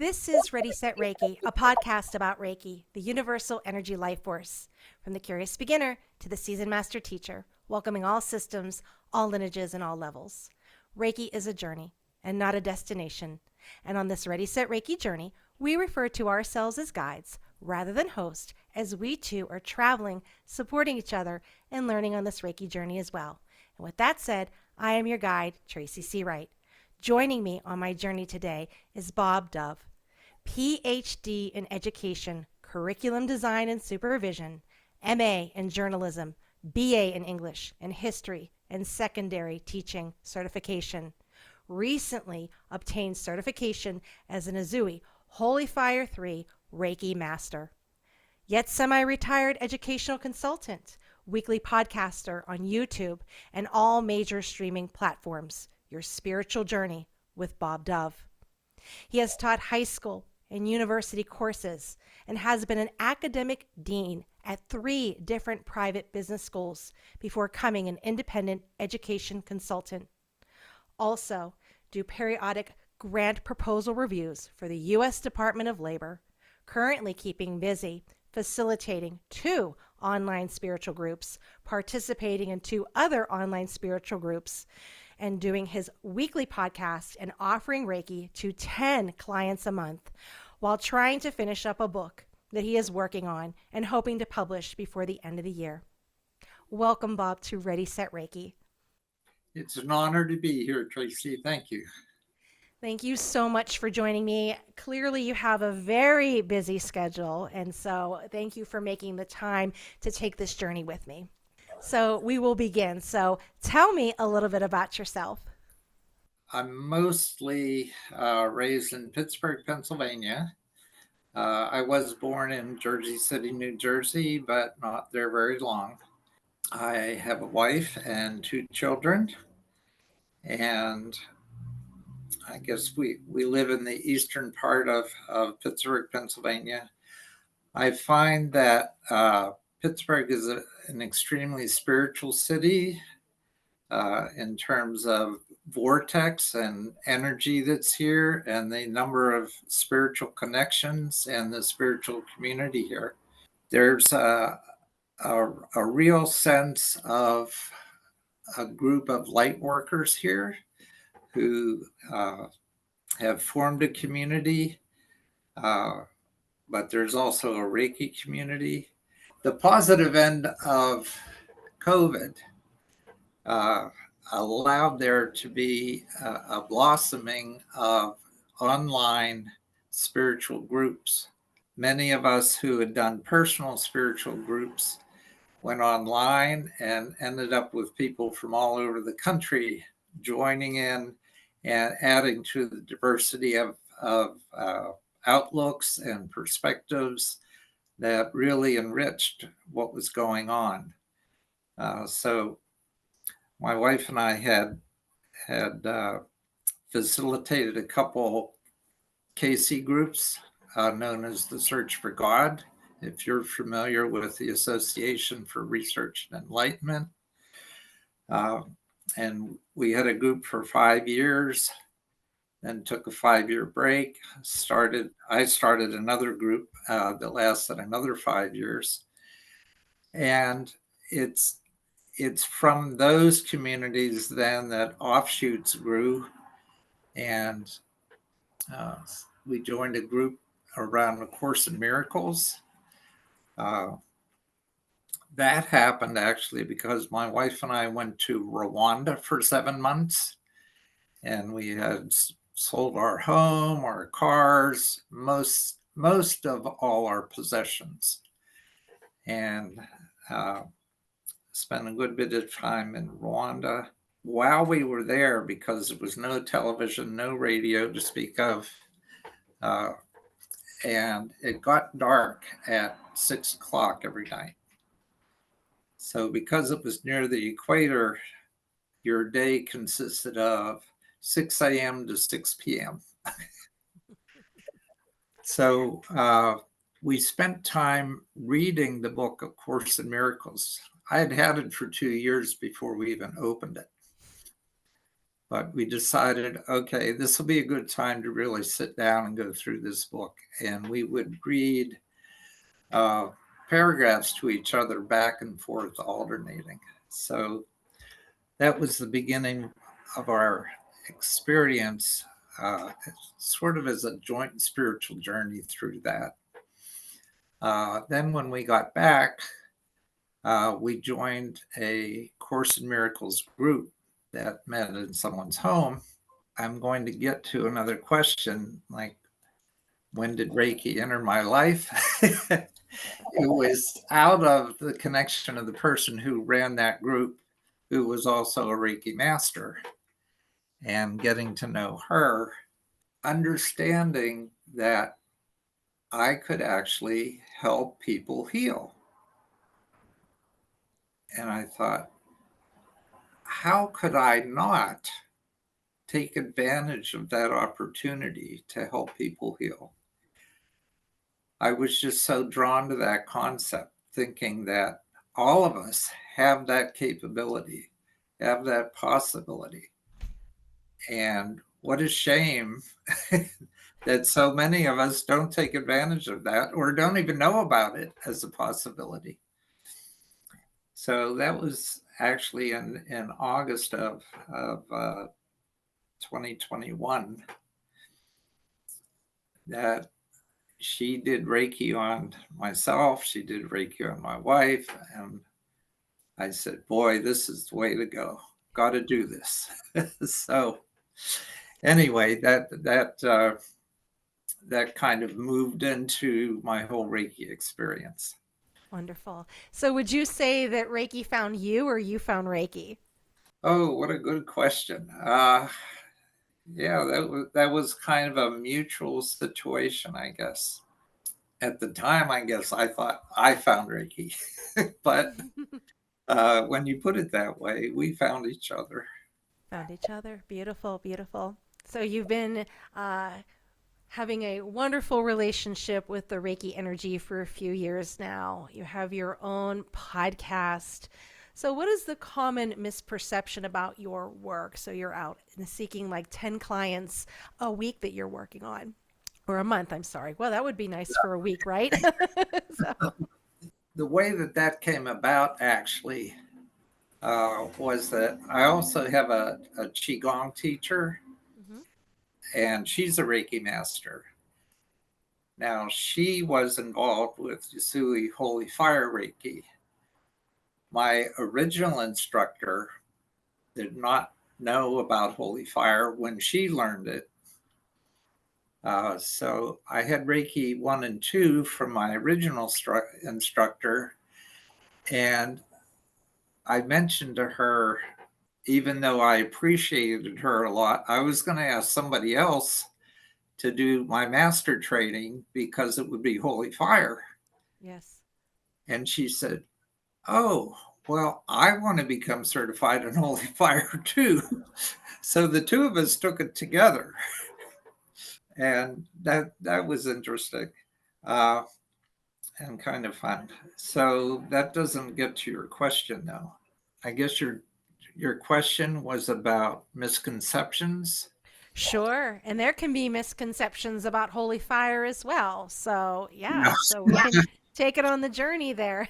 This is Ready Set Reiki, a podcast about Reiki, the universal energy life force. From the curious beginner to the seasoned master teacher, welcoming all systems, all lineages, and all levels. Reiki is a journey and not a destination. And on this Ready Set Reiki journey, we refer to ourselves as guides rather than hosts, as we too are traveling, supporting each other, and learning on this Reiki journey as well. And with that said, I am your guide, Tracy C. Wright. Joining me on my journey today is Bob Dove, PhD in Education, Curriculum Design and Supervision, MA in Journalism, BA in English and History, and Secondary Teaching Certification. Recently obtained certification as an Usui Holy Fire III Reiki Master. Yet semi-retired educational consultant, weekly podcaster on YouTube and all major streaming platforms. Your Spiritual Journey with Bob Dove. He has taught high school and university courses and has been an academic dean at 3 different private business schools before becoming an independent education consultant. Also, do periodic grant proposal reviews for the U.S. Department of Labor, currently keeping busy facilitating 2 online spiritual groups, participating in 2 other online spiritual groups, and doing his weekly podcast and offering Reiki to 10 clients a month while trying to finish up a book that he is working on and hoping to publish before the end of the year. Welcome, Bob, to Ready, Set, Reiki. It's an honor to be here, Tracy. Thank you. Thank you so much for joining me. Clearly, you have a very busy schedule, and so thank you for making the time to take this journey with me. So we will begin. So tell me a little bit about yourself. I'm mostly raised in Pittsburgh, Pennsylvania. I was born in Jersey City, New Jersey, but not there very long. I have a wife and 2 children, and I guess we live in the eastern part of Pittsburgh, Pennsylvania. I find that Pittsburgh is an extremely spiritual city in terms of vortex and energy that's here and the number of spiritual connections and the spiritual community here. There's a real sense of a group of light workers here who have formed a community, but there's also a Reiki community. The positive end of COVID allowed there to be a blossoming of online spiritual groups. Many of us who had done personal spiritual groups went online and ended up with people from all over the country joining in and adding to the diversity of outlooks and perspectives that really enriched what was going on. So my wife and I had facilitated a couple KC groups known as the Search for God, if you're familiar with the Association for Research and Enlightenment. And we had a group for 5 years, then took a 5-year break. I started another group that lasted another 5 years. And it's from those communities then that offshoots grew, and we joined a group around A Course in Miracles. That happened actually because my wife and I went to Rwanda for 7 months, and we had sold our home, our cars, most of all our possessions, and spent a good bit of time in Rwanda. While we were there, because there was no television, no radio to speak of, and it got dark at 6 o'clock every night. So because it was near the equator, your day consisted of 6 a.m. to 6 p.m. So we spent time reading the book, A Course in Miracles. I had it for 2 years before we even opened it. But we decided, okay, this will be a good time to really sit down and go through this book. And we would read paragraphs to each other back and forth, alternating. So that was the beginning of our experience, sort of as a joint spiritual journey through that. Then when we got back, we joined a Course in Miracles group that met in someone's home. I'm going to get to another question, like, when did Reiki enter my life? It was out of the connection of the person who ran that group, who was also a Reiki master, and getting to know her, understanding that I could actually help people heal. And I thought, how could I not take advantage of that opportunity to help people heal? I was just so drawn to that concept, thinking that all of us have that capability, have that possibility. And what a shame that so many of us don't take advantage of that or don't even know about it as a possibility. So that was actually in August of 2021 that she did Reiki on myself. She did Reiki on my wife. And I said, boy, this is the way to go. Got to do this. So anyway, that kind of moved into my whole Reiki experience. Wonderful. So would you say that Reiki found you or you found Reiki? Oh, what a good question. Yeah, that was kind of a mutual situation, I guess. At the time, I guess I thought I found Reiki, but when you put it that way, we found each other. Found each other. Beautiful, beautiful. So you've been having a wonderful relationship with the Reiki energy for a few years now. You have your own podcast. So, what is the common misperception about your work? So, you're out and seeking like 10 clients a week that you're working on, or a month, I'm sorry. Well, that would be nice for a week, right? So, The way that came about actually was that I also have a Qigong teacher, mhm. and she's a Reiki master. Now, she was involved with Usui Holy Fire Reiki. My original instructor did not know about Holy Fire when she learned it. So I had Reiki 1 and 2 from my original instructor. And I mentioned to her, even though I appreciated her a lot, I was going to ask somebody else to do my master training because it would be Holy Fire. Yes. And she said, oh, well, I want to become certified in Holy Fire too. So the two of us took it together. And that was interesting and kind of fun. So that doesn't get to your question, though. I guess your question was about misconceptions. Sure. And there can be misconceptions about holy fire as well. So, yeah, Yeah. so we can take it on the journey there.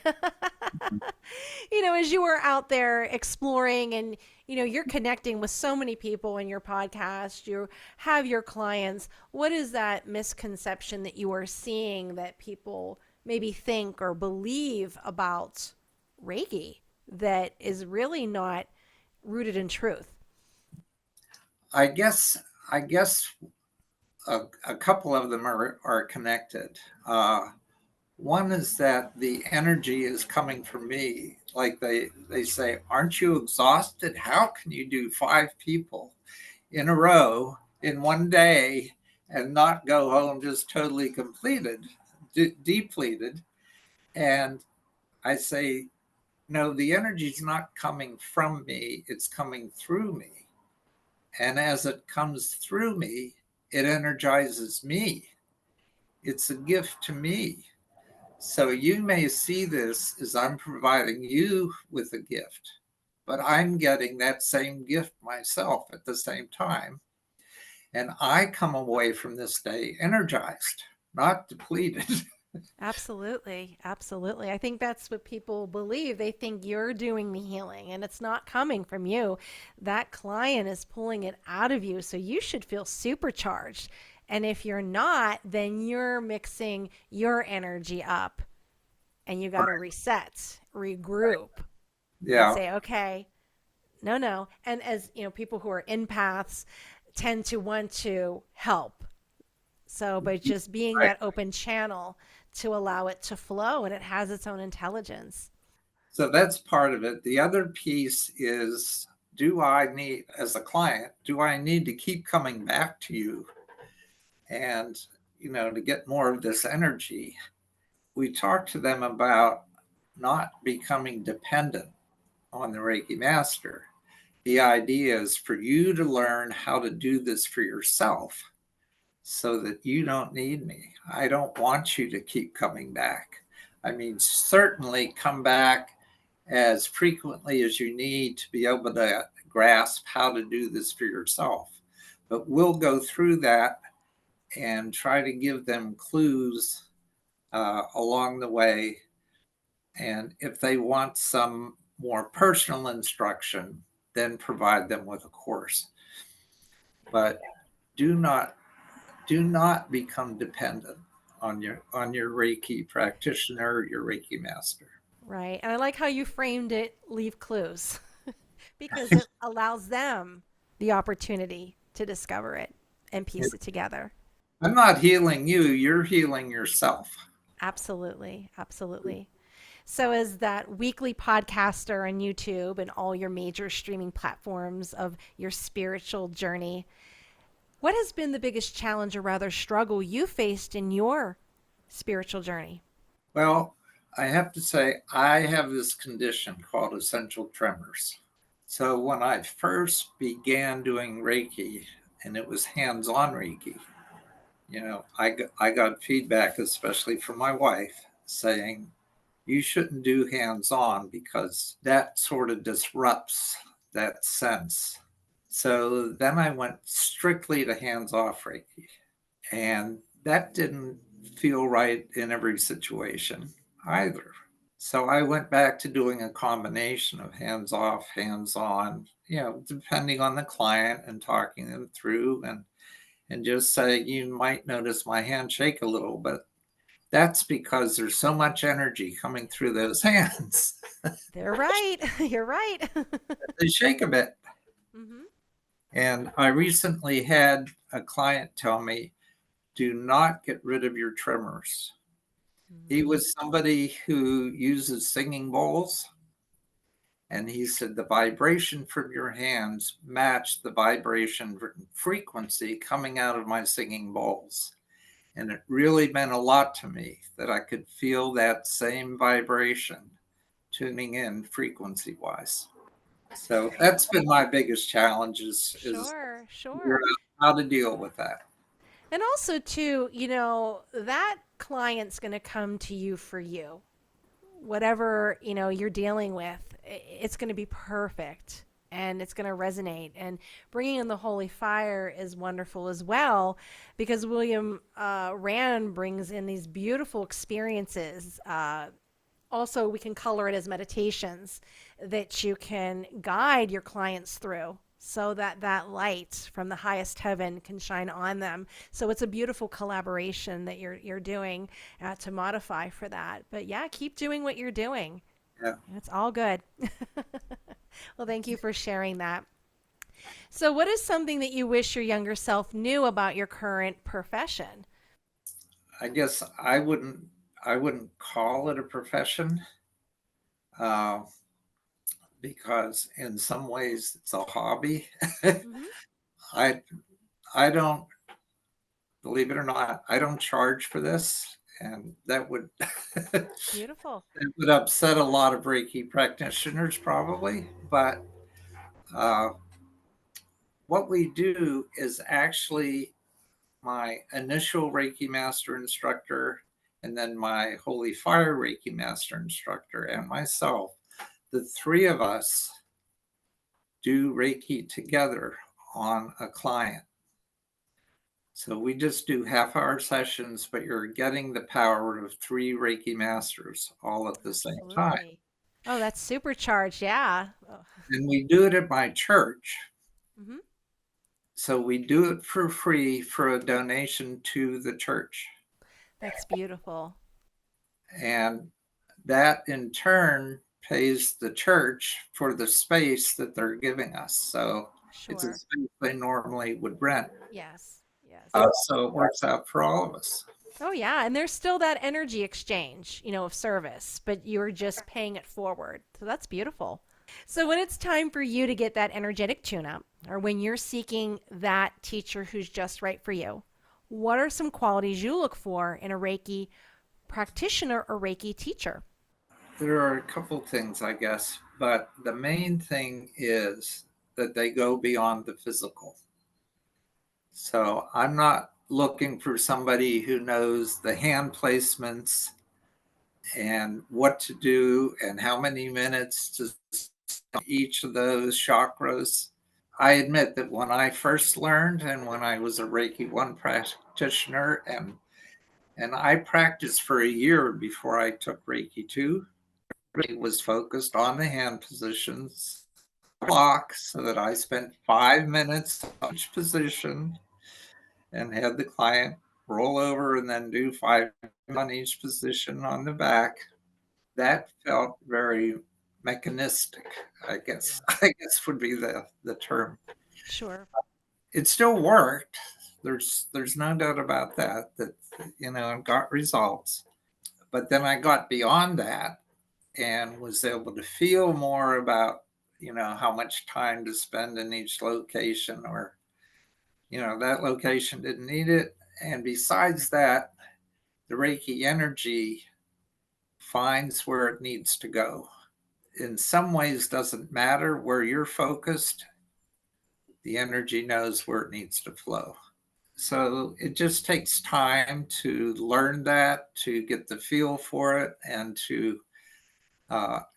As you were out there exploring and, you're connecting with so many people in your podcast, you have your clients. What is that misconception that you are seeing that people maybe think or believe about Reiki that is really not rooted in truth? I guess a couple of them are connected. One is that the energy is coming from me. Like they say, aren't you exhausted? How can you do 5 people in a row in one day and not go home just totally completed, depleted? And I say, no, the energy is not coming from me, it's coming through me. And as it comes through me, it energizes me. It's a gift to me. So you may see this as I'm providing you with a gift, but I'm getting that same gift myself at the same time. And I come away from this day energized, not depleted. Absolutely. Absolutely. I think that's what people believe. They think you're doing the healing and it's not coming from you. That client is pulling it out of you. So you should feel supercharged. And if you're not, then you're mixing your energy up and you got to reset, regroup, and Yeah. say, okay, no, no. And as you know, people who are empaths tend to want to help. So, by just being Right. that open channel to allow it to flow and it has its own intelligence. So that's part of it. The other piece is, do I need, as a client, do I need to keep coming back to you and, to get more of this energy? We talk to them about not becoming dependent on the Reiki Master. The idea is for you to learn how to do this for yourself so that you don't need me. I don't want you to keep coming back. I mean, certainly come back as frequently as you need to be able to grasp how to do this for yourself. But we'll go through that and try to give them clues along the way. And if they want some more personal instruction, then provide them with a course. But do not become dependent on your Reiki practitioner, your Reiki master. Right. And I like how you framed it leave clues because it allows them the opportunity to discover it and piece it together. I'm not healing you, you're healing yourself. Absolutely. Absolutely. So, as that weekly podcaster on YouTube and all your major streaming platforms of your spiritual journey, what has been the biggest challenge or rather struggle you faced in your spiritual journey? Well, I have to say, I have this condition called essential tremors. So when I first began doing Reiki, and it was hands-on Reiki, I got feedback, especially from my wife, saying, you shouldn't do hands-on because that sort of disrupts that sense. So then I went strictly to hands-off Reiki, and that didn't feel right in every situation either. So I went back to doing a combination of hands off, hands on, depending on the client and talking them through and just say, you might notice my hand shake a little, but that's because there's so much energy coming through those hands. They're right. You're right. They shake a bit. Hmm. And I recently had a client tell me, do not get rid of your tremors. He was somebody who uses singing bowls. And he said the vibration from your hands matched the vibration frequency coming out of my singing bowls. And it really meant a lot to me that I could feel that same vibration tuning in frequency wise. So that's been my biggest challenge is Sure, figure sure. out how to deal with that. And also, too, that client's going to come to you for you. Whatever, you're dealing with, it's going to be perfect and it's going to resonate. And bringing in the holy fire is wonderful as well because William Rand brings in these beautiful experiences. Also, we can color it as meditations that you can guide your clients through so that that light from the highest heaven can shine on them. So it's a beautiful collaboration that you're doing to modify for that. But yeah, keep doing what you're doing. Yeah. It's all good. Well, thank you for sharing that. So, what is something that you wish your younger self knew about your current profession? I guess I wouldn't call it a profession uh, because in some ways it's a hobby. Hmm. I I don't, believe it or not, I don't charge for this, and that would that Beautiful. would upset a lot of Reiki practitioners probably. But uh, what we do is actually my initial Reiki Master instructor, and then my Holy Fire Reiki Master instructor, and myself. The three of us do Reiki together on a client. So we just do half-hour sessions, but you're getting the power of 3 Reiki masters all at the same time. Absolutely. Oh, that's supercharged. Yeah. Oh. And we do it at my church. Hmm. So we do it for free for a donation to the church. That's beautiful. And that in turn pays the church for the space that they're giving us. So it's a Sure. space they normally would rent. Yes. Yes. So it works out for all of us. Oh, yeah. And there's still that energy exchange, of service, but you're just paying it forward. So that's beautiful. So when it's time for you to get that energetic tune up, or when you're seeking that teacher who's just right for you, what are some qualities you look for in a Reiki practitioner or Reiki teacher? There are a couple things, I guess, but the main thing is that they go beyond the physical. So I'm not looking for somebody who knows the hand placements and what to do and how many minutes to each of those chakras. I admit that when I first learned and when I was a Reiki 1 practitioner and I practiced for a year before I took Reiki 2, it was focused on the hand positions block so that I spent 5 minutes on each position and had the client roll over and then do 5 on each position on the back. That felt very mechanistic, I guess. Yeah. I guess would be the term. Sure. It still worked. There's no doubt about that. That I got results. But then I got beyond that and was able to feel more about how much time to spend in each location, or that location didn't need it. And besides that, the Reiki energy finds where it needs to go. In some ways, doesn't matter where you're focused, the energy knows where it needs to flow. So it just takes time to learn that, to get the feel for it, and to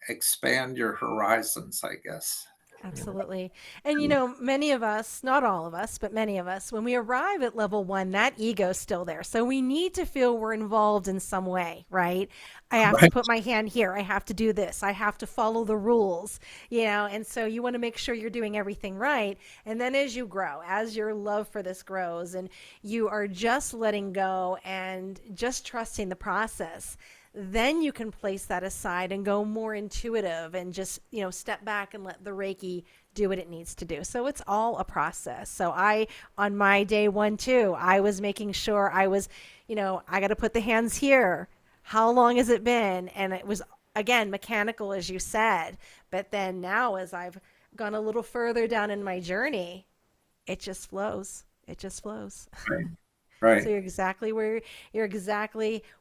expand your horizons, I guess. Absolutely. And many of us, not all of us, but many of us, when we arrive at level 1, that ego's still there. So we need to feel we're involved in some way, right? I have to Right. put my hand here. I have to do this. I have to follow the rules, and so you want to make sure you're doing everything right. And then as you grow, as your love for this grows, and you are just letting go and just trusting the process, then you can place that aside and go more intuitive and just, step back and let the Reiki do what it needs to do. So it's all a process. So on my day 1 too, I was making sure I was, I got to put the hands here. How long has it been? And it was, again, mechanical, as you said. But then now, as I've gone a little further down in my journey, it just flows. It just flows. Right. So Right. you're exactly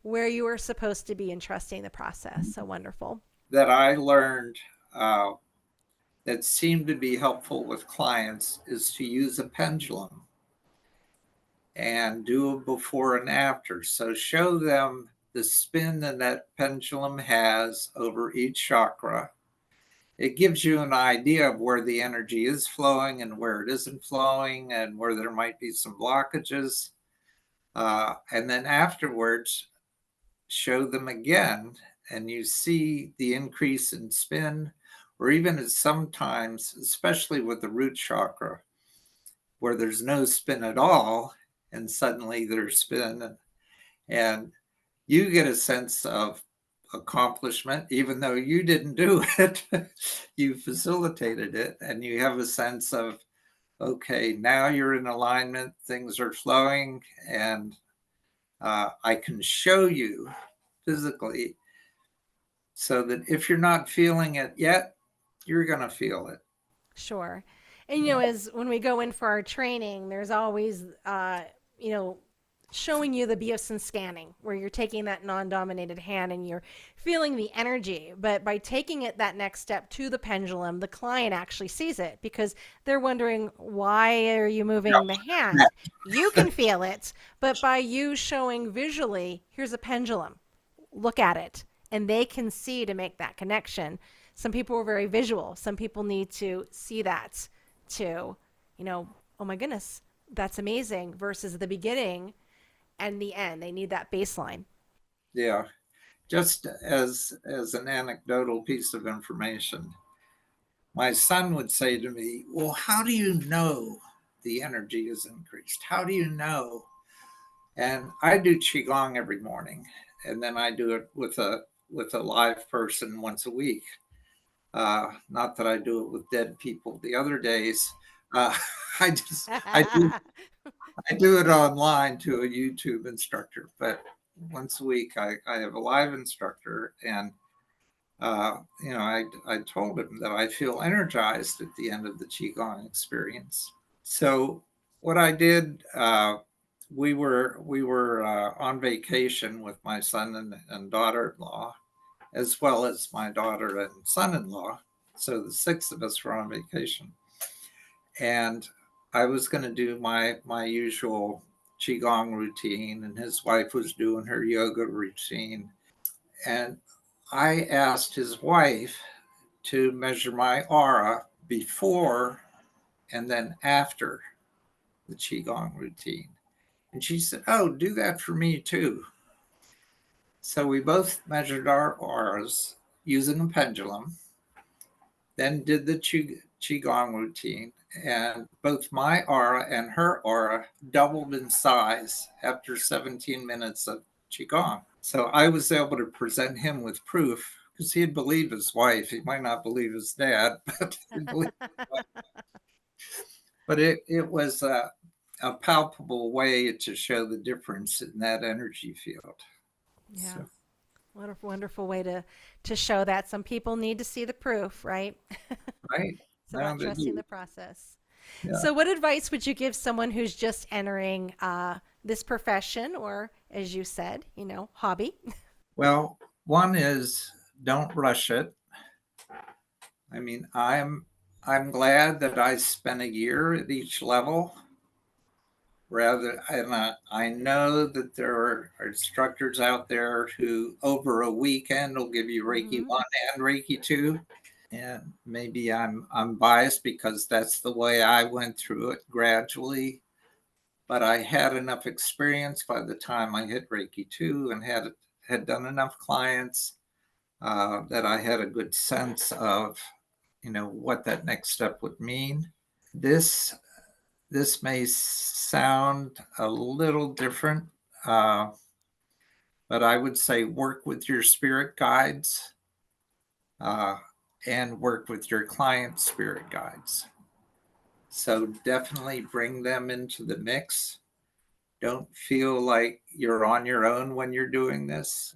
where you are supposed to be in trusting the process. So wonderful. That I learned that seemed to be helpful with clients is to use a pendulum and do a before and after. So show them the spin that that pendulum has over each chakra. It gives you an idea of where the energy is flowing and where it isn't flowing and where there might be some blockages. And then afterwards, show them again, and you see the increase in spin, or even sometimes, especially with the root chakra, where there's no spin at all, and suddenly there's spin, and you get a sense of accomplishment, even though you didn't do it. You facilitated it, and you have a sense of, okay, now you're in alignment, things are flowing, and I can show you physically so that if you're not feeling it yet, you're going to feel it. Sure. And as when we go in for our training, there's always you know, showing you the Biosen scanning, where you're taking that non-dominated hand and you're feeling the energy. But by taking it that next step to the pendulum, the client actually sees it, because they're wondering, why are you moving the hand? You can feel it, but by you showing visually, here's a pendulum, look at it, and they can see to make that connection. Some people are very visual. Some people need to see that to, oh my goodness, that's amazing, versus the beginning and the end. They need that baseline. Yeah. Just as an anecdotal piece of information, my son would say to me, well, how do you know the energy is increased? How do you know? And I do qigong every morning, and then I do it with a live person once a week. Not that I do it with dead people the other days. Uh, I do it online to a YouTube instructor, but once a week I have a live instructor, and I told him that I feel energized at the end of the qigong experience. So what I did, we were on vacation with my son and daughter-in-law, as well as my daughter and son-in-law. So the six of us were on vacation, and I was going to do my usual qigong routine, and his wife was doing her yoga routine, and I asked his wife to measure my aura before and then after the qigong routine. And she said, "Oh, do that for me too." So we both measured our auras using a pendulum, then did the qigong routine, and both my aura and her aura doubled in size after 17 minutes of qigong. So I was able to present him with proof, because he'd believe his wife. He might not believe his dad, but he'd believe his wife. But it was a palpable way to show the difference in that energy field. Yeah. So, What a wonderful way to show that. Some people need to see the proof, right? right It's now about they trusting do. the process. Yeah. So, what advice would you give someone who's just entering this profession, or, as you said, hobby? Well, one is don't rush it. I mean, I'm glad that I spent a year at each level. I know that there are instructors out there who over a weekend will give you Reiki Hmm. 1 and Reiki 2. And maybe I'm biased because that's the way I went through it gradually. But I had enough experience by the time I hit Reiki 2 and had done enough clients that I had a good sense of, what that next step would mean. This this may sound a little different, uh, but I would say work with your spirit guides uh, and work with your client's spirit guides. So definitely bring them into the mix. Don't feel like you're on your own when you're doing this.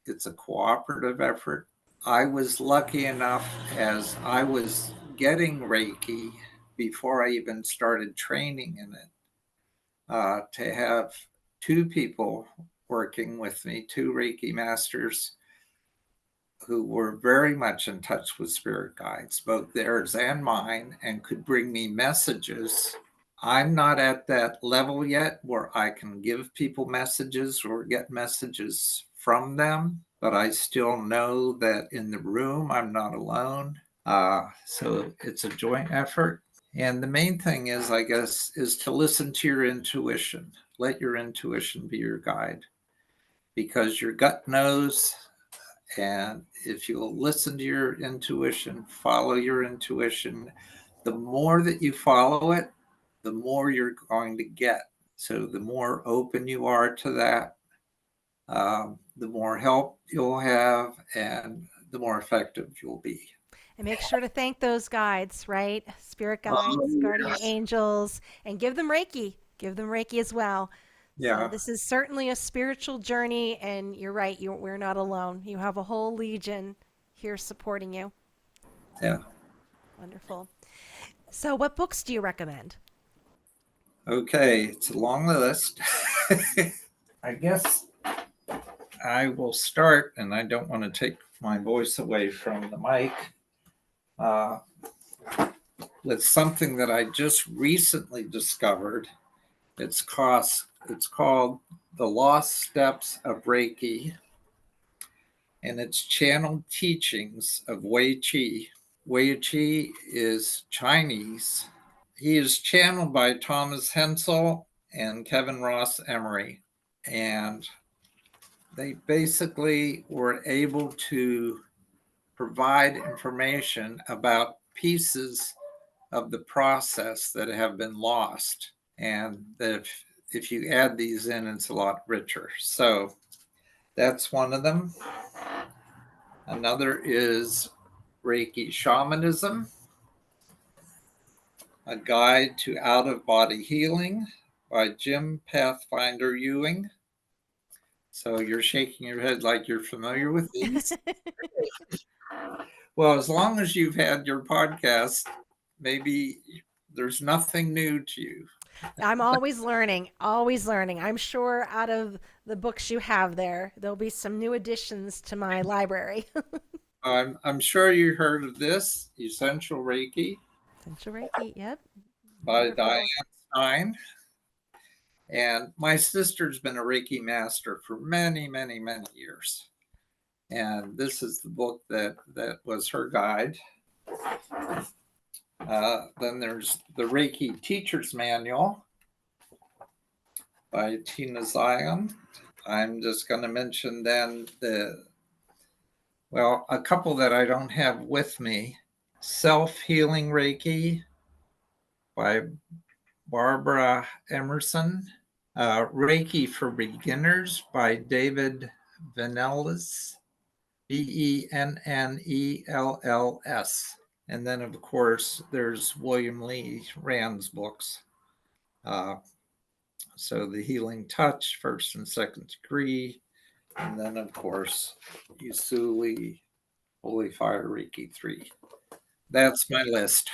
It's a cooperative effort. I was lucky enough, as I was getting Reiki before I even started training in it, to have two people working with me, two Reiki masters who were very much in touch with spirit guides, both theirs and mine, and could bring me messages. I'm not at that level yet where I can give people messages or get messages from them, but I still know that in the room I'm not alone. So it's a joint effort. And the main thing is, I guess, is to listen to your intuition. Let your intuition be your guide, because your gut knows. And if you'll listen to your intuition, follow your intuition, the more that you follow it, the more you're going to get. So the more open you are to that, the more help you'll have and the more effective you'll be. And make sure to thank those guides, right? Spirit Oh, guides, guardian yes. angels, and give them Reiki. Give them Reiki as well. So Yeah. this is certainly a spiritual journey, and you're right. We're not alone. You have a whole legion here supporting you. Yeah. Wonderful. So, what books do you recommend? Okay. It's a long list. I guess I will start, and I don't want to take my voice away from the mic, uh, with something that I just recently discovered. It's called The Lost Steps of Reiki, and it's channeled teachings of Wei Qi. Wei Qi is Chinese. He is channeled by Thomas Hensel and Kevin Ross Emery. And they basically were able to provide information about pieces of the process that have been lost. And that if you add these in, it's a lot richer. So that's one of them. Another is Reiki Shamanism, a guide to out-of-body healing by Jim Pathfinder Ewing. So you're shaking your head like you're familiar with these. Well, as long as you've had your podcast, maybe there's nothing new to you. I'm always learning, always learning. I'm sure out of the books you have there, there'll be some new additions to my library. I'm sure you heard of this, Essential Reiki Essential Reiki, yep. by Wonderful Diane book. Stein. And my sister's been a Reiki master for many, many, many years. And this is the book that was her guide. Then there's the Reiki Teacher's Manual by Tina Zion. I'm just going to mention then a couple that I don't have with me. Self-Healing Reiki by Barbara Emerson. Reiki for Beginners by David Venellis, Bennells. And then, of course, there's William Lee Rand's books. So the Healing Touch, first and second degree. And then, of course, Usui Holy Fire Reiki III. That's my list.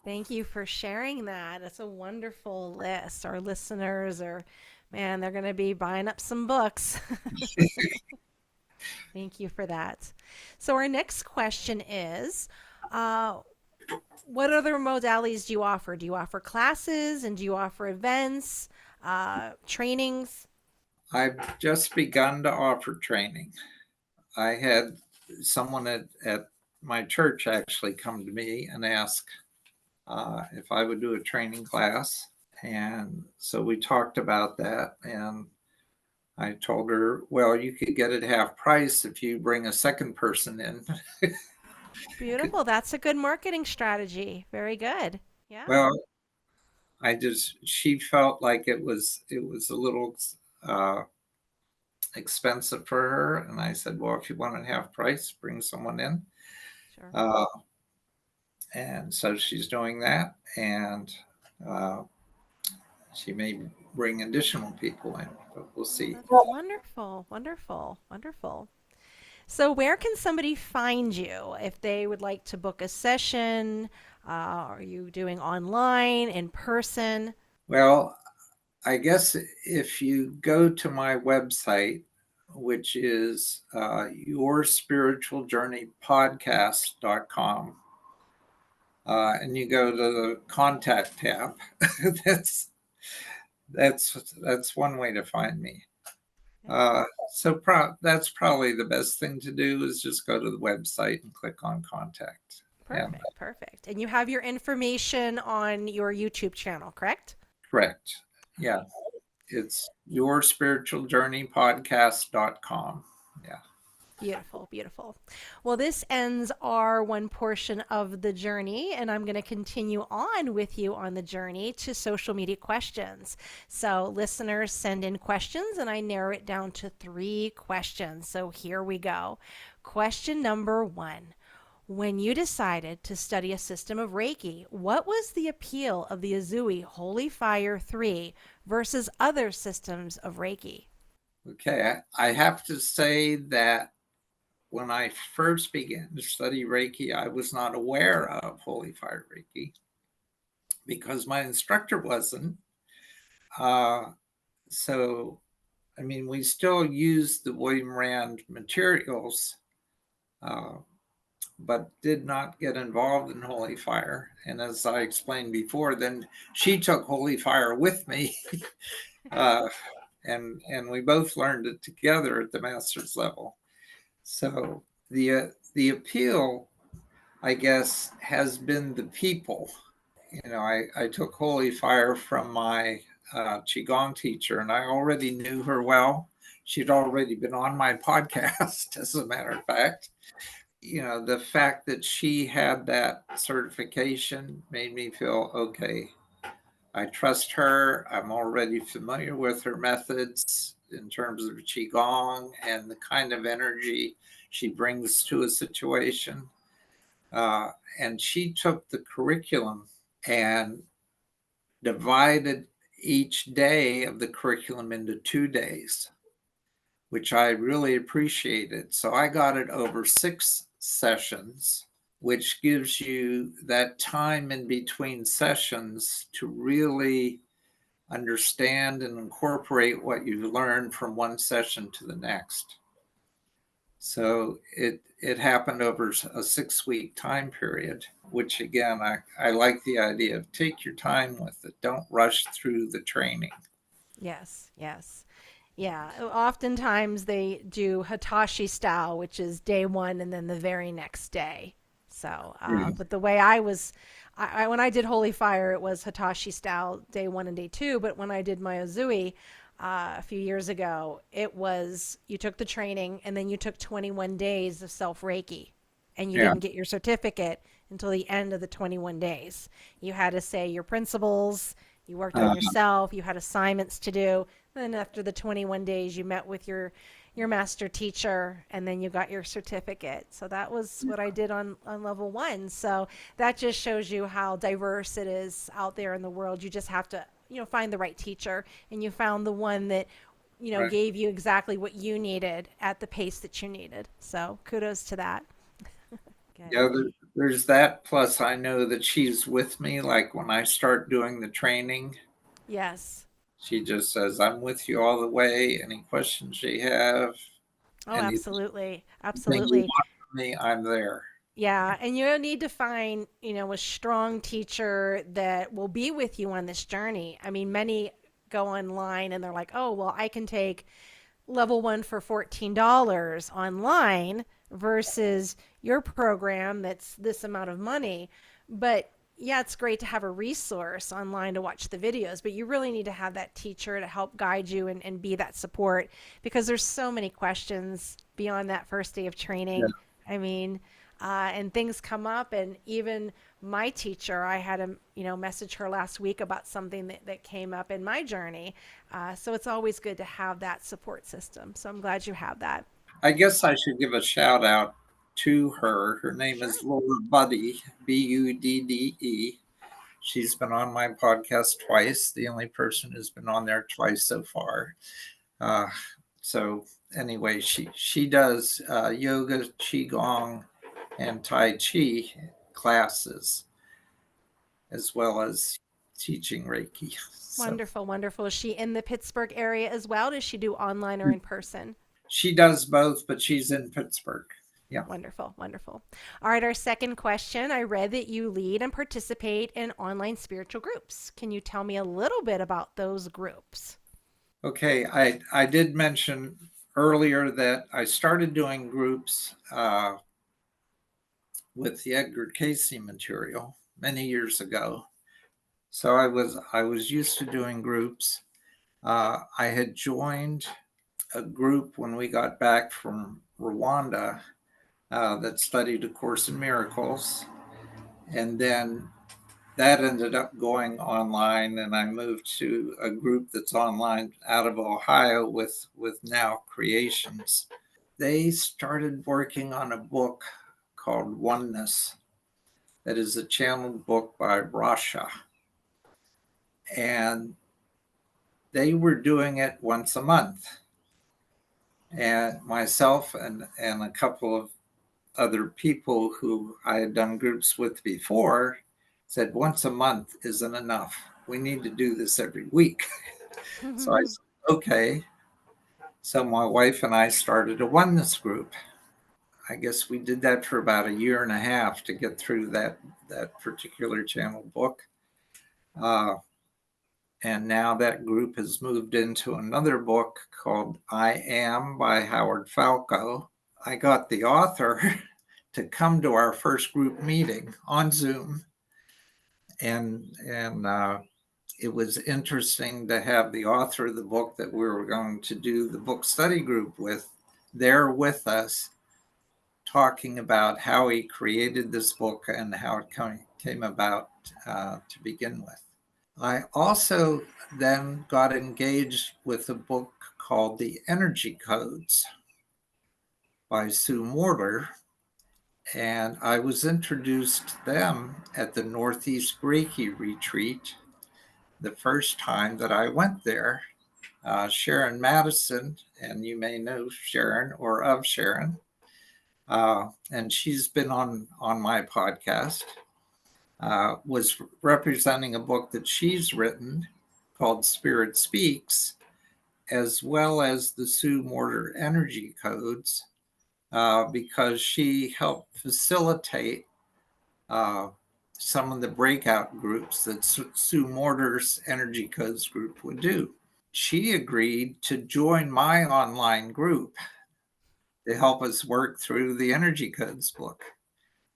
Thank you for sharing that. It's a wonderful list. Our listeners are, man, they're going to be buying up some books. Thank you for that. So, our next question is what other modalities do you offer? Do you offer classes and do you offer events, trainings? I've just begun to offer training. I had someone at my church actually come to me and ask if I would do a training class. And so we talked about that. And I told her, well, you could get it half price if you bring a second person in. Beautiful. That's a good marketing strategy. Very good. Yeah. Well, she felt like it was a little expensive for her. And I said, well, if you want it half price, bring someone in. Sure. And so she's doing that. And she may bring additional people in, but we'll see. That's wonderful. Wonderful. Wonderful. So, where can somebody find you if they would like to book a session? Are you doing online, in person? Well, I guess if you go to my website, which is yourspiritualjourneypodcast.com, and you go to the contact tab, that's one way to find me. So that's probably the best thing to do is just go to the website and click on contact. Perfect, perfect. And you have your information on your YouTube channel, correct? Correct. Yeah. It's yourspiritualjourneypodcast.com. Yeah. Beautiful, beautiful. Well, this ends our one portion of the journey, and I'm going to continue on with you on the journey to social media questions. So, listeners send in questions, and I narrow it down to 3 questions. So, here we go. Question number 1. When you decided to study a system of Reiki, what was the appeal of the Usui Holy Fire III versus other systems of Reiki? Okay, I have to say that when I first began to study Reiki, I was not aware of Holy Fire Reiki because my instructor wasn't. So, I mean, we still use the William Rand materials, but did not get involved in Holy Fire. And as I explained before, then she took Holy Fire with me. And we both learned it together at the master's level. So the appeal, I guess, has been the people. I took Holy Fire from my Qigong teacher, and I already knew her well. She'd already been on my podcast, as a matter of fact. The fact that she had that certification made me feel okay. I trust her. I'm already familiar with her methods in terms of Qigong and the kind of energy she brings to a situation. And she took the curriculum and divided each day of the curriculum into 2 days, which I really appreciated. So I got it over 6 sessions, which gives you that time in between sessions to really understand and incorporate what you've learned from one session to the next. So it happened over a 6-week time period, which again, I like the idea of take your time with it. Don't rush through the training. Yes, yes. Yeah, oftentimes they do Hitachi style, which is day one and then the very next day. So, Yeah. but the way when I did Holy Fire, it was Hitachi style, day one and day two. But when I did my Usui a few years ago, it was you took the training and then you took 21 days of self Reiki, and you Yeah. didn't get your certificate until the end of the 21 days. You had to say your principles, you worked on Uh, yourself, you had assignments to do. Then after the 21 days, you met with your master teacher, and then you got your certificate. So that was what I did on level one. So that just shows you how diverse it is out there in the world. You just have to, find the right teacher, and you found the one that, right. gave you exactly what you needed at the pace that you needed. So kudos to that. Good. Yeah, there's that. Plus, I know that she's with me. Like when I start doing the training, Yes. she just says, I'm with you all the way. Any questions you have, Oh, anything absolutely. you Absolutely. want from me, I'm there. Yeah, and you need to find, a strong teacher that will be with you on this journey. I mean, many go online and they're like, "Oh, well, I can take level 1 for $14 online versus your program that's this amount of money." But yeah, it's great to have a resource online to watch the videos, but you really need to have that teacher to help guide you and be that support, because there's so many questions beyond that first day of Yeah. training. I mean, and things come up, and even my teacher, I had to, message her last week about something that came up in my journey. So it's always good to have that support system. So I'm glad you have that. I guess I should give a shout out to her. Her name Sure. is Laura Budde, Budde. She's been on my podcast twice, the only person who's been on there twice so far. Uh, so anyway, she does yoga, qigong, and tai chi classes, as well as teaching Reiki. So Wonderful, wonderful. Is she in the Pittsburgh area as well? Does she do online or in person? she does both, but she's in Pittsburgh. Yeah. Wonderful, wonderful. All right, our second question. I read that you lead and participate in online spiritual groups. Can you tell me a little bit about those groups? Okay. I did mention earlier that I started doing groups with the Edgar Casey material many years ago. So I was used to doing groups. I had joined a group when we got back from Rwanda that studied A Course in Miracles, and then that ended up going online, and I moved to a group that's online out of Ohio with Now Creations. They started working on a book called Oneness, that is a channeled book by Rasha, and they were doing it once a month. And myself and a couple of other people who I had done groups with before said once a month isn't enough. We need to do this every week. So I said, okay. So my wife and I started a oneness group. I guess we did that for about a year and a half to get through that particular channel book. Uh, and now that group has moved into another book called I Am by Howard Falco. I got the author to come to our first group meeting on Zoom, and it was interesting to have the author of the book that we were going to do the book study group with there with us, talking about how he created this book and how it came about to begin with. I also then got engaged with a book called The Energy Codes by Sue Morter, and I was introduced to them at the Northeast Reiki retreat the first time that I went there. Sharon Madison, and you may know Sharon or of Sharon, and she's been on my podcast, was representing a book that she's written called Spirit Speaks, as well as the Sue Morter Energy Codes, because she helped facilitate some of the breakout groups that Sue Morter's Energy Codes group would do. She agreed to join my online group to help us work through the Energy Codes book.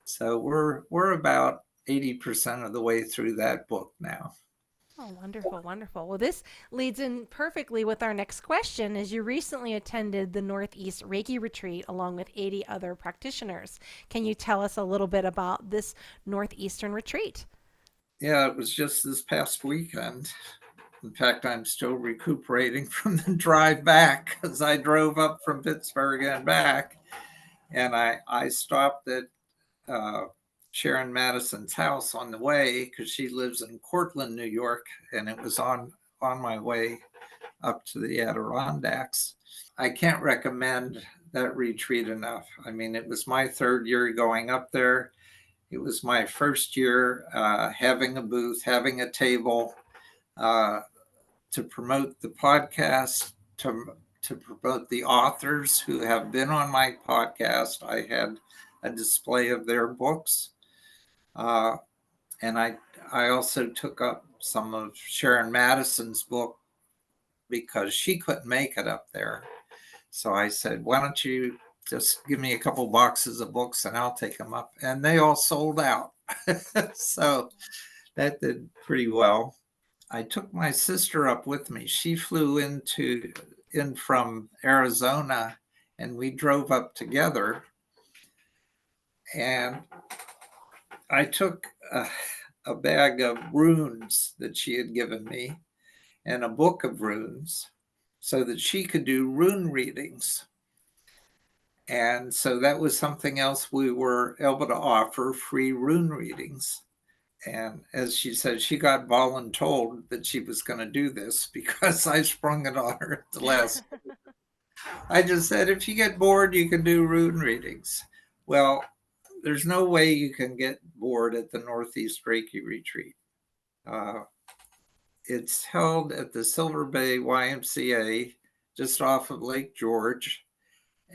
So we're about 80% of the way through that book now. Oh, wonderful, wonderful. Well, this leads in perfectly with our next question, as you recently attended the Northeast Reiki retreat along with 80 other practitioners. Can you tell us a little bit about this Northeastern retreat? Yeah, it was just this past weekend. In fact, I'm still recuperating from the drive back because I drove up from Pittsburgh and back. And I stopped at Sharon Madison's house on the way because she lives in Cortland, New York, and it was on my way up to the Adirondacks. I can't recommend that retreat enough. I mean, it was my third year going up there. It was my first year having a booth, having a table to promote the podcast, to promote the authors who have been on my podcast. I had a display of their books. And I also took up some of Sharon Madison's book because she couldn't make it up there. So I said, why don't you just give me a couple boxes of books and I'll take them up. And they all sold out. So that did pretty well. I took my sister up with me. She flew in from Arizona, and we drove up together. And I took a bag of runes that she had given me and a book of runes so that she could do rune readings. And so that was something else we were able to offer, free rune readings. And as she said, she got voluntold that she was going to do this because I sprung it on her at the last. I just said, if you get bored, you can do rune readings. Well, there's no way you can get bored at the Northeast Reiki retreat. It's held at the Silver Bay YMCA, just off of Lake George,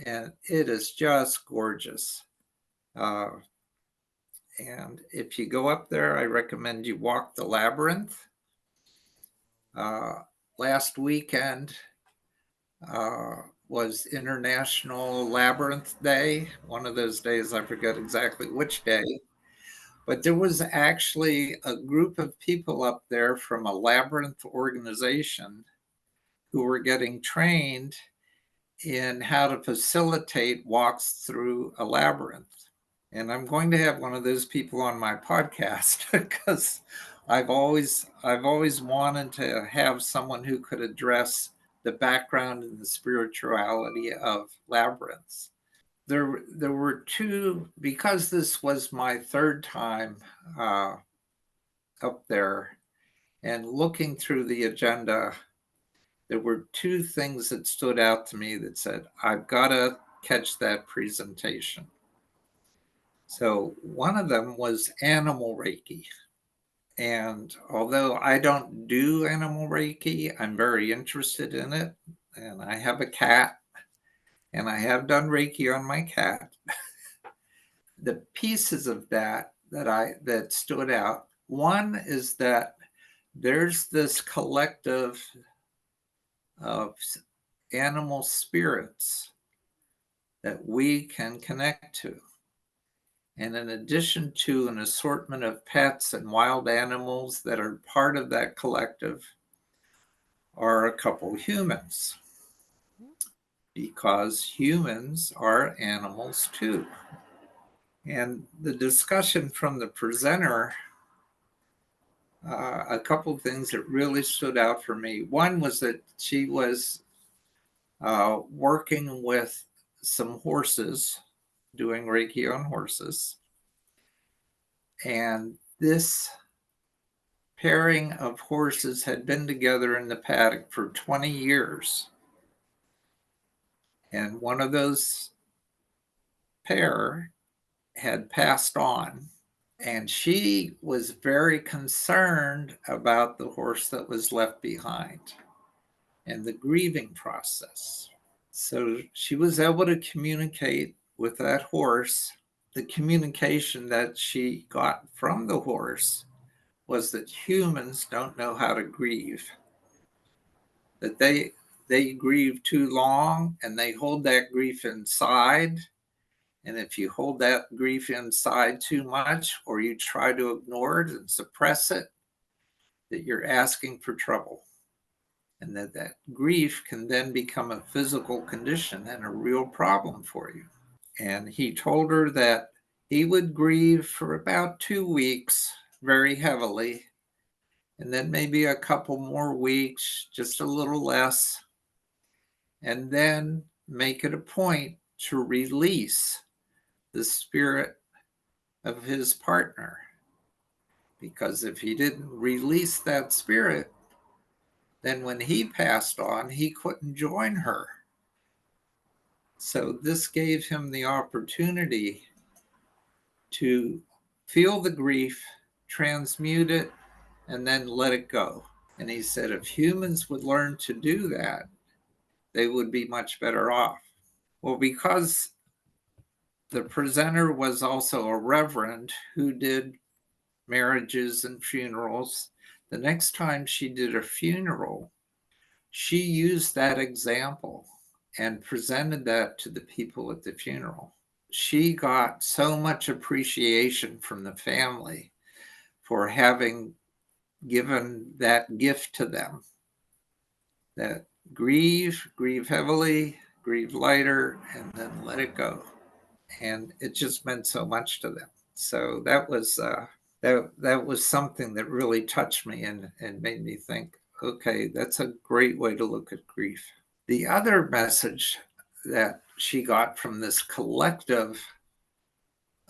and it is just gorgeous. And if you go up there, I recommend you walk the labyrinth. Last weekend was International Labyrinth Day. One of those days, I forget exactly which day. But there was actually a group of people up there from a labyrinth organization who were getting trained in how to facilitate walks through a labyrinth. And I'm going to have one of those people on my podcast because I've always wanted to have someone who could address the background and the spirituality of labyrinths. There were two, because this was my third time up there, and looking through the agenda, there were two things that stood out to me that said, I've got to catch that presentation. So one of them was animal Reiki. And although I don't do animal Reiki, I'm very interested in it. And I have a cat, and I have done Reiki on my cat. The pieces of that stood out. One is that there's this collective of animal spirits that we can connect to. And in addition to an assortment of pets and wild animals that are part of that collective, are a couple humans, because humans are animals too. And the discussion from the presenter, a couple of things that really stood out for me. One was that she was working with some horses, doing Reiki on horses. And this pairing of horses had been together in the paddock for 20 years. And one of those pair had passed on. And she was very concerned about the horse that was left behind and the grieving process. So she was able to communicate with that horse. The communication that she got from the horse was that humans don't know how to grieve, that they grieve too long and they hold that grief inside. And if you hold that grief inside too much, or you try to ignore it and suppress it, that you're asking for trouble. And that grief can then become a physical condition and a real problem for you. And he told her that he would grieve for about 2 weeks very heavily, and then maybe a couple more weeks, just a little less, and then make it a point to release the spirit of his partner. Because if he didn't release that spirit, then when he passed on, he couldn't join her. So this gave him the opportunity to feel the grief, transmute it, and then let it go. And he said if humans would learn to do that, they would be much better off. Well, because the presenter was also a reverend who did marriages and funerals, the next time she did a funeral, she used that example and presented that to the people at the funeral. She got so much appreciation from the family for having given that gift to them, that grieve heavily, grieve lighter, and then let it go. And it just meant so much to them. So that was something that really touched me and made me think, okay, that's a great way to look at grief. The other message that she got from this collective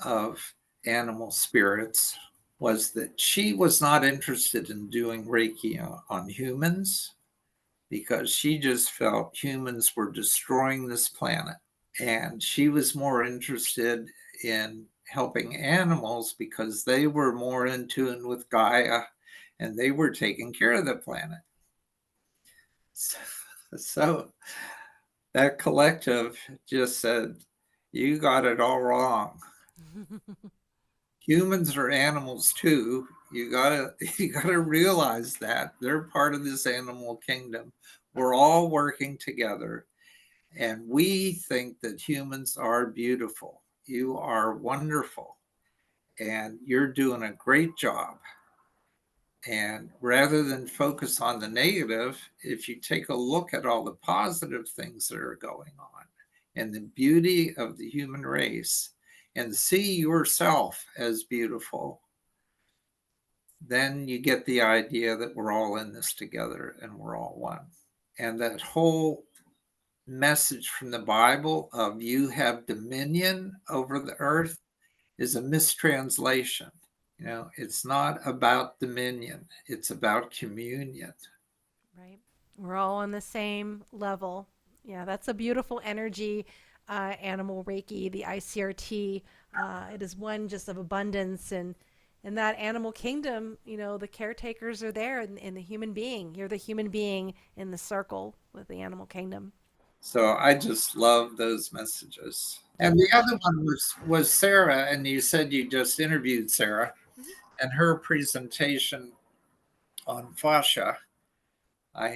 of animal spirits was that she was not interested in doing Reiki on humans, because she just felt humans were destroying this planet. And she was more interested in helping animals because they were more in tune with Gaia and they were taking care of the planet. So that collective just said, you got it all wrong. Humans are animals too. You gotta realize that they're part of this animal kingdom. We're all working together, and we think that humans are beautiful. You are wonderful, and you're doing a great job. And rather than focus on the negative, if you take a look at all the positive things that are going on and the beauty of the human race, and see yourself as beautiful, then you get the idea that we're all in this together and we're all one. And that whole message from the Bible of you have dominion over the earth is a mistranslation. You know, it's not about dominion, it's about communion. Right. We're all on the same level. Yeah, that's a beautiful energy, animal Reiki, the ICRT. It is one just of abundance. And in that animal kingdom, you know, the caretakers are there in the human being. You're the human being in the circle with the animal kingdom. So I just love those messages. And the other one was Sarah, and you said you just interviewed Sarah, Mhm. and her presentation on fascia. I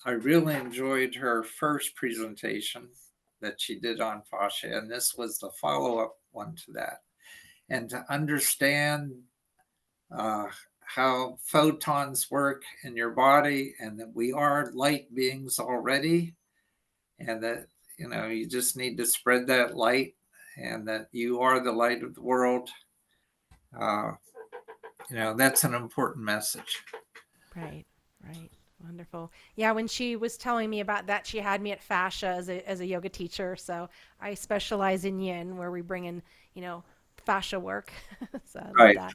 really enjoyed her first presentation, that she did on fascia, and this was the follow-up one to that. And to understand how photons work in your body, and that we are light beings already, and that you just need to spread that light, and that you are the light of the world. That's an important message. Right, right. Wonderful. Yeah, when she was telling me about that, she had me at fascia as a yoga teacher. So I specialize in yin, where we bring in, fascia work. So I love Right, that.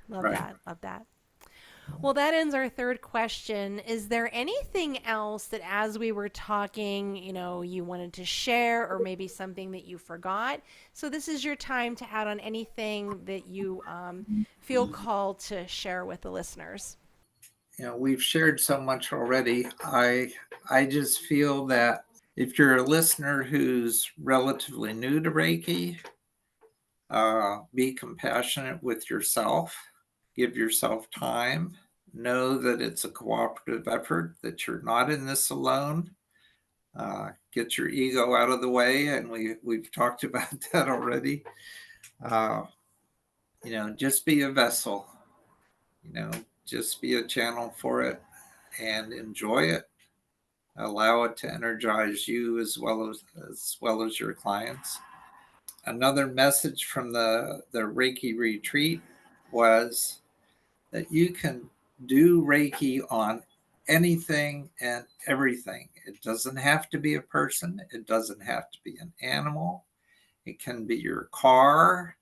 Love right. that. Love that. Well, that ends our third question. Is there anything else that, as we were talking, you wanted to share, or maybe something that you forgot? So this is your time to add on anything that you feel called to share with the listeners. We've shared so much already. I just feel that if you're a listener who's relatively new to Reiki, be compassionate with yourself, give yourself time, know that it's a cooperative effort, that you're not in this alone. Get your ego out of the way, and we've talked about that already. Uh, just be a vessel. Just be a channel for it, and enjoy it. Allow it to energize you as well as your clients. Another message from the Reiki retreat was that you can do Reiki on anything and everything. It doesn't have to be a person. It doesn't have to be an animal. It can be your car.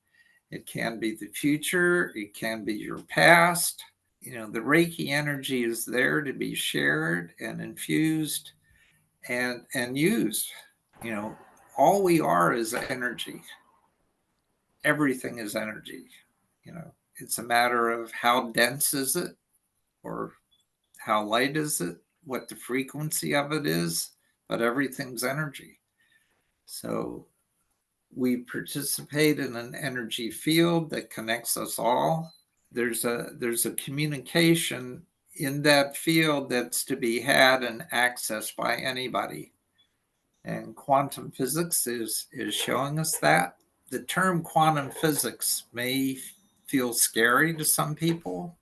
It can be the future. It can be your past. The Reiki energy is there to be shared and infused and used. All we are is energy. Everything is energy. It's a matter of how dense is it, or how light is it, what the frequency of it is, but everything's energy. So we participate in an energy field that connects us all. There's a communication in that field that's to be had and accessed by anybody. And quantum physics is showing us that. The term quantum physics may feel scary to some people,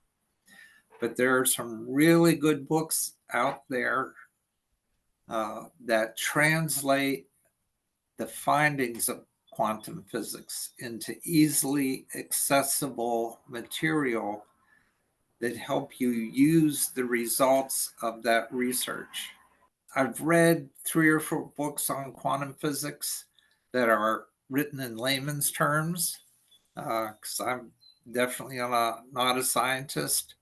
but there are some really good books out there that translate the findings of quantum physics into easily accessible material that help you use the results of that research. I've read 3 or 4 books on quantum physics that are written in layman's terms, because I'm definitely not a scientist,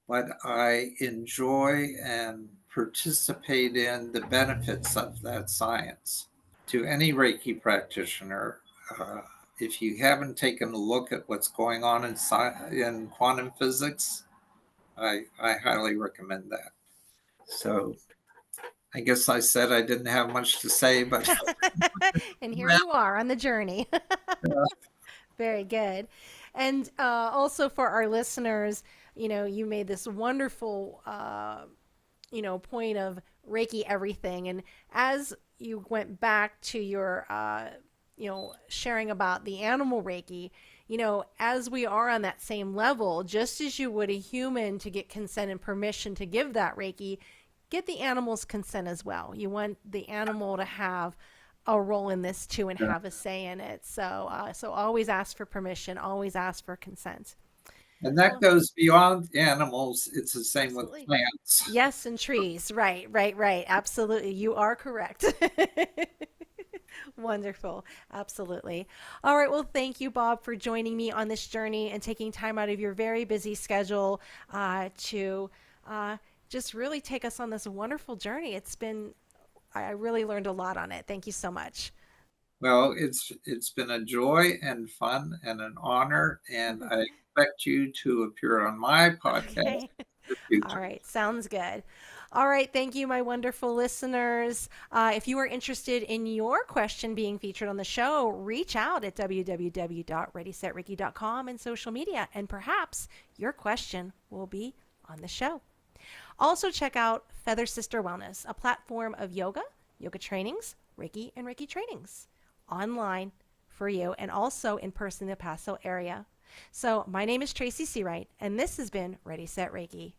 but I enjoy and participate in the benefits of that science. To any Reiki practitioner, uh, if you haven't taken a look at what's going on in quantum physics, I highly recommend that. So I guess I said I didn't have much to say, but And here you are on the journey. Very good. And also for our listeners, you made this wonderful, point of Reiki everything. And as you went back to your, sharing about the animal Reiki, as we are on that same level, just as you would a human to get consent and permission to give that Reiki, get the animal's consent as well. You want the animal to have a role in this too and have a say in it. So always ask for permission, always ask for consent. and that goes beyond animals. It's the same with Absolutely. plants. Yes, and trees. Right, right, right. Absolutely. You are correct. Wonderful. Absolutely. All right. Well, thank you, Bob, for joining me on this journey and taking time out of your very busy schedule to just really take us on this wonderful journey. I really learned a lot on it. Thank you so much. Well, it's been a joy and fun and an honor, and I expect you to appear on my podcast Okay. in the All future. right. Sounds good. All right. Thank you, my wonderful listeners. If you are interested in your question being featured on the show, reach out at www.readysetreiki.com and social media, and perhaps your question will be on the show. Also, check out Feather Sister Wellness, a platform of yoga trainings, Reiki and Reiki trainings online for you and also in person in the Paso area. So my name is Tracy Seawright, and this has been Ready, Set, Reiki.